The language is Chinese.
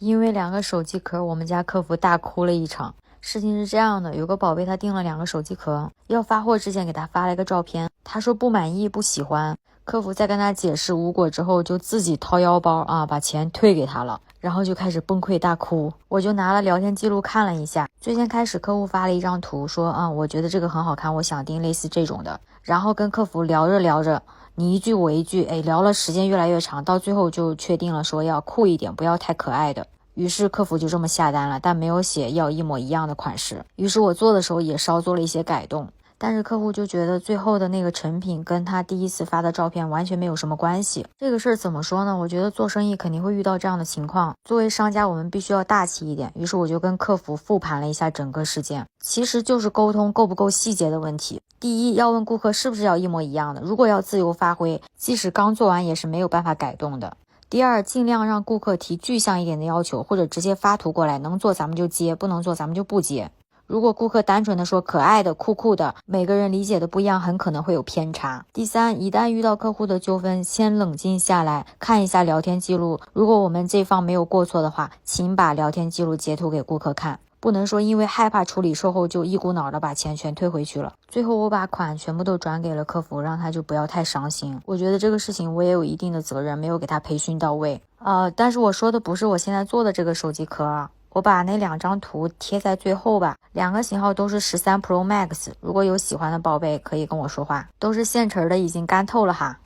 因为2个手机壳，我们家客服大哭了一场。事情是这样的，有个宝贝他订了2个手机壳，要发货之前给他发了一个照片，他说不满意不喜欢，客服在跟他解释无果之后，就自己掏腰包把钱退给他了，然后就开始崩溃大哭。我就拿了聊天记录看了一下，最先开始客户发了一张图说我觉得这个很好看，我想订类似这种的，然后跟客服聊着聊着，你一句我一句，聊了时间越来越长，到最后就确定了说要酷一点，不要太可爱的。于是客服就这么下单了，但没有写要一模一样的款式。于是我做的时候也稍做了一些改动，但是客户就觉得最后的那个成品跟他第一次发的照片完全没有什么关系。这个事儿怎么说呢？我觉得做生意肯定会遇到这样的情况，作为商家我们必须要大气一点。于是我就跟客服复盘了一下整个事件，其实就是沟通够不够细节的问题。第一，要问顾客是不是要一模一样的，如果要自由发挥，即使刚做完也是没有办法改动的。第二，尽量让顾客提具象一点的要求，或者直接发图过来，能做咱们就接，不能做咱们就不接。如果顾客单纯的说可爱的酷酷的，每个人理解的不一样，很可能会有偏差。第三，一旦遇到客户的纠纷，先冷静下来看一下聊天记录，如果我们这方没有过错的话，请把聊天记录截图给顾客看，不能说因为害怕处理售后就一股脑的把钱全退回去了。最后我把款全部都转给了客服，让他就不要太伤心。我觉得这个事情我也有一定的责任，没有给他培训到位。但是我说的不是我现在做的这个手机壳啊，我把那2张图贴在最后吧。2个型号都是13 Pro Max， 如果有喜欢的宝贝可以跟我说话，都是现成的，已经干透了哈。